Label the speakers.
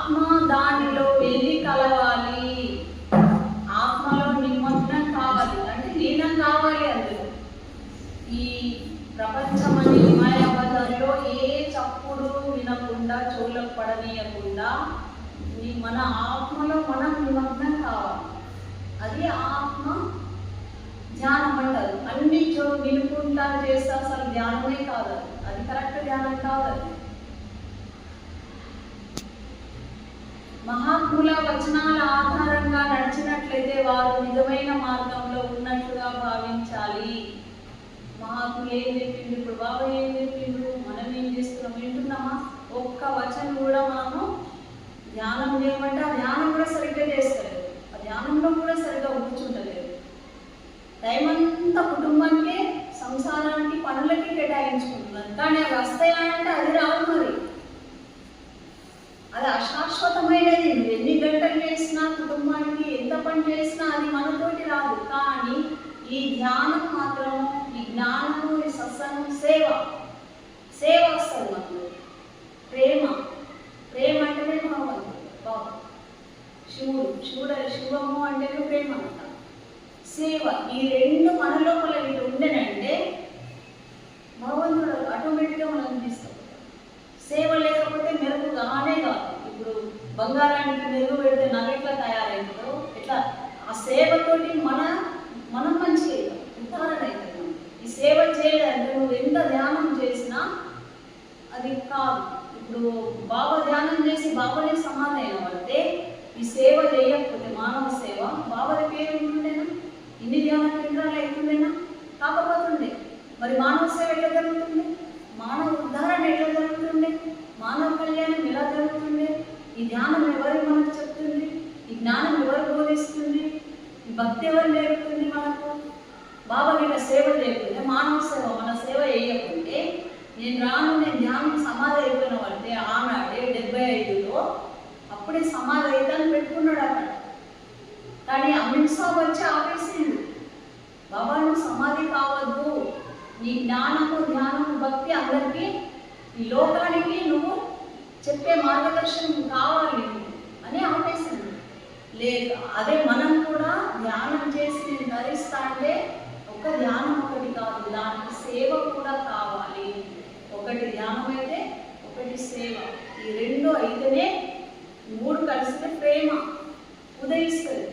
Speaker 1: ఆత్మ దానిలో వెళ్ళి కలవాలి, ఆత్మలో నిమగ్నం కావాలి, అంటే లీనం కావాలి. అందులో ఈ ప్రపంచం అనే మాయాబజార్లో ఏ చప్పుడు వినకుండా, చెవులకు పడనీయకుండా మన ఆత్మలో మనం నిమగ్నం కావాలి. అది ఆత్మ ధ్యానం అంటారు. అన్ని వినుకుంటా చేస్తే అసలు ధ్యానమే కాదు, అది కరెక్ట్ ధ్యానం కాదు. మహాత్ముల వచనాల ఆధారంగా నడిచినట్లయితే వారు నిజమైన మార్గంలో ఉన్నట్లుగా భావించాలి. మహాత్ములు ఏం చెప్పిండు, ఇప్పుడు బాబా ఏం చెప్పిండు, మనం ఏం చేస్తున్నాం, వింటున్నామా? ఒక్క వచనం కూడా మనము ధ్యానం చేయమంటే ఆ ధ్యానం కూడా సరిగ్గా చేస్తలేదు, ఆ ధ్యానంలో కూడా సరిగ్గా కూర్చుంటలేదు. టైం అంతా కుటుంబానికి, సంసారానికి, పనులకి కేటాయించుకుంటున్నారు. కానీ అవి వస్తాయంటే అది రాదు. మరి అది అశాశ్వతమైనది. నువ్వు ఎన్ని గంటలు చేసినా, కుటుంబానికి ఎంత పని చేసినా అది మనతోటి రాదు. కానీ ఈ ధ్యానం మాత్రం, ఈ జ్ఞానము, ఈ సత్సంగం, సేవ వస్తుంది మనకు. ప్రేమ అంటేనే భగవంతుడు, బాబా శివము అంటేనే ప్రేమ అంట. సేవ, ఈ రెండు మన లోపల ఇటు ఉండేనంటే భగవంతుడు ఆటోమేటిక్గా మనం తీస్తాం. సేవ లేకపోతే మెరుగు కానే కాదు. ఇప్పుడు బంగారానికి మెరుగు పెడితే నగెట్లా తయారైందో ఎట్లా ఆ సేవతోటి మనం మంచిగా ఉదాహరణ అవుతుంది. ఈ సేవ చేయడానికి నువ్వు ఎంత ధ్యానం చేసినా అది కాదు. ఇప్పుడు బాబా ధ్యానం చేసి బాబానే సమాధైన పడితే ఈ సేవ చేయకపోతే, మానవ సేవ, బాబాది పేరు ఉంటుండేనా? ఇన్ని ధ్యాన కేంద్రాలు అవుతుండేనా? కాకపోతుండే. మరి మానవ సేవ ఎట్లా జరుగుతుంది? మానవ ఉద్ధారణ ఎట్లా జరుగుతుంది? మానవ కళ్యాణం ఎలా జరుగుతుంది? ఈ ధ్యానం ఎవరు మనకు చెప్తుంది? ఈ జ్ఞానం ఎవరు బోధిస్తుంది? ఈ భక్తి ఎవరు నేర్పుతుంది మనకు? బాబా వీళ్ళ సేవ చేయకుంటే, మానవ సేవ మన సేవ చేయకుంటే, నేను ధ్యానం సమాధి అయిపోయిన పడితే ఆనాడే 75లో అప్పుడే సమాధి అయితాన్ని పెట్టుకున్నాడు అక్కడ. కానీ అమిత్ షా వచ్చి ఆపేసిండు. బాబా నువ్వు సమాధి కావద్దు, నీ జ్ఞానము, ధ్యానము, భక్తి అందరికీ, ఈ లోకానికి నువ్వు చెప్పే మార్గదర్శనం కావాలి అని ఆపేసిండు. లేదు, అదే మనం కూడా ధ్యానం చేసి నేను ధరిస్తా అంటే ఒక ధ్యానం ఒకటి కాదు, దానికి సేవ కూడా కావాలి. ఒకటి ధ్యానం అయితే ఒకటి సేవ, ఈ రెండు అయితేనే మూడు కలిసితే ప్రేమ ఉదయిస్తుంది.